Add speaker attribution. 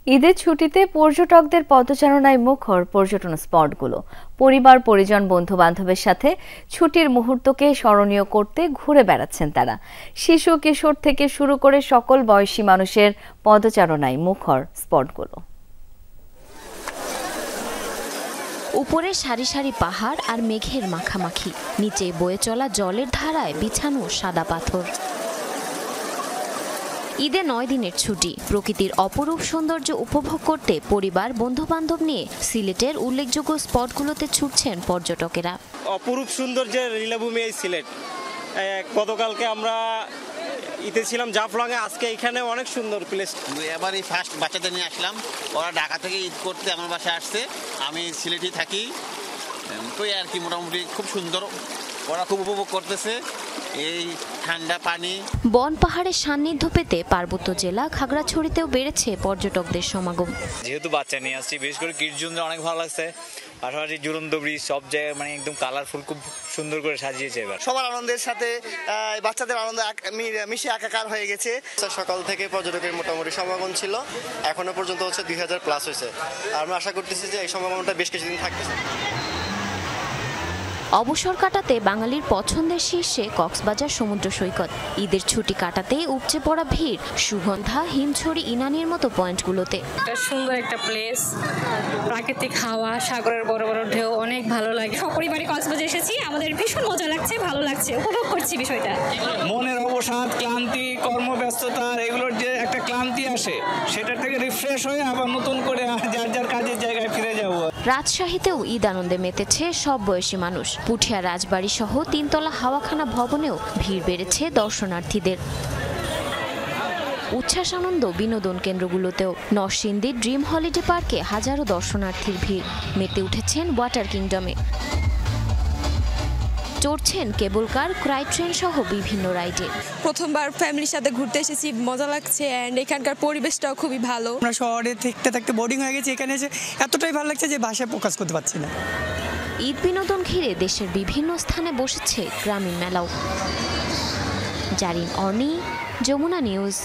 Speaker 1: ঈদের ছুটিতে পর্যটকদের পদচারণায় মুখর পর্যটন স্পটগুলো। পরিবার, পরিজন, বন্ধু বান্ধবের সাথে ছুটির মুহূর্তকে স্মরণীয় করতে ঘুরে বেড়াচ্ছেন তারা। শিশু, কিশোর থেকে শুরু করে সকল বয়সী মানুষের পদচারণায় মুখর স্পটগুলো।
Speaker 2: উপরে সারি সারি পাহাড় আর মেঘের মাখামাখি, নিচে বয়ে চলা জলের ধারায় বিছানো সাদা পাথর। ঈদে 9 দিনের ছুটি, প্রকৃতির অপরূপ সৌন্দর্য উপভোগ করতে পরিবার, বন্ধু বান্ধব নিয়ে সিলেটের উল্লেখযোগ্য স্পটগুলোতে ছুটছেন পর্যটকেরা।
Speaker 3: অপরূপ সৌন্দর্যের লীলাভূমি এই সিলেট। গতকালকে আমরা ঈদে ছিলাম জাফলংয়ে, আজকে এখানে অনেক সুন্দর প্লেস।
Speaker 4: এবার এই ফার্স্ট বাচ্চাদের নিয়ে আসলাম, ওরা ঢাকা থেকে ঈদ করতে আমার বাসায় আসছে, আমি সিলেটে থাকি, তো আর কি মোটামুটি খুব সুন্দর, ওরা খুব উপভোগ করতেছে এই ঠান্ডা পানি।
Speaker 2: বন পাহাড়ের সান্নিধ্য পেতে পার্বত্য জেলা খাগড়াছড়িতেও বেড়েছে পর্যটকদের সমাগম।
Speaker 5: যেহেতু বাচ্চা নিয়ে আসছি, বিশেষ করে কিডস জোনটা অনেক ভালো লাগছে। পাশাপাশি ঝুলন্ত ব্রিজ, সব জায়গায় মানে একদম কালারফুল, খুব সুন্দর করে সাজিয়েছে। এবার
Speaker 6: সবার আনন্দের সাথে বাচ্চাদের আনন্দ মিশে একাকার হয়ে গেছে। সকাল থেকে পর্যটকের মোটামুটি সমাগম ছিল, এখনো পর্যন্ত হচ্ছে 2000+ হয়েছে। আমরা আশা করতেছি যে এই সমাগমটা বেশ কিছুদিন থাকবে।
Speaker 2: অবসর কাটাতে বাঙালির পছন্দের শীর্ষে কক্সবাজার সমুদ্র সৈকত। ঈদের ছুটি কাটাতে উপচে পড়া ভিড় সুগন্ধা, হিমছড়ি, ইনানির মতো পয়েন্টগুলোতে।
Speaker 7: সুন্দর একটা প্লেস, প্রাকৃতিক হাওয়া, সাগরের বড় বড় ঢেউ, অনেক ভালো লাগে। সপরিবারে কক্সবাজার এসেছি, আমাদের ভীষণ মজা লাগছে, ভালো লাগছে, উপভোগ করছি বিষয়টা।
Speaker 8: মনের অবসাদ, ক্লান্তি, কর্মব্যস্ততার এগুলোর যে একটা ক্লান্তি আসে, সেটা থেকে রিফ্রেশ হয়ে আবার নতুন করে যার যার কাজের জায়গায় ফিরে যাব।
Speaker 2: রাজশাহীতেও ঈদ আনন্দে মেতেছে সব বয়সী মানুষ। পুঠিয়া রাজবাড়ি সহ 3তলা হাওয়াখানা ভবনেও ভিড় বেড়েছে দর্শনার্থীদের। উচ্ছ্বাস, আনন্দ, বিনোদন কেন্দ্রগুলোতেও। নরসিংদীর ড্রিম হলিডে পার্কে হাজারো দর্শনার্থীর ভিড়। মেতে উঠেছেন ওয়াটার কিংডমে, চড়ছেন কেবল কার, ক্রাই ট্রেন সহ বিভিন্ন রাইডে।
Speaker 9: প্রথমবার ফ্যামিলির সাথে ঘুরতে এসেছি, মজা লাগছে, এন্ড এখানকার পরিবেশটাও খুবই ভালো।
Speaker 10: আমরা শহরে থাকতে থাকতে বোরিং হয়ে গেছি, এখানে এসে এতটাই ভালো লাগছে যে ভাষায় প্রকাশ করতে পারছি না।
Speaker 2: ঈদ বিনোদন ঘিরে দেশের বিভিন্ন স্থানে বসেছে গ্রামীণ মেলাও। জারিন অর্নি, যমুনা নিউজ।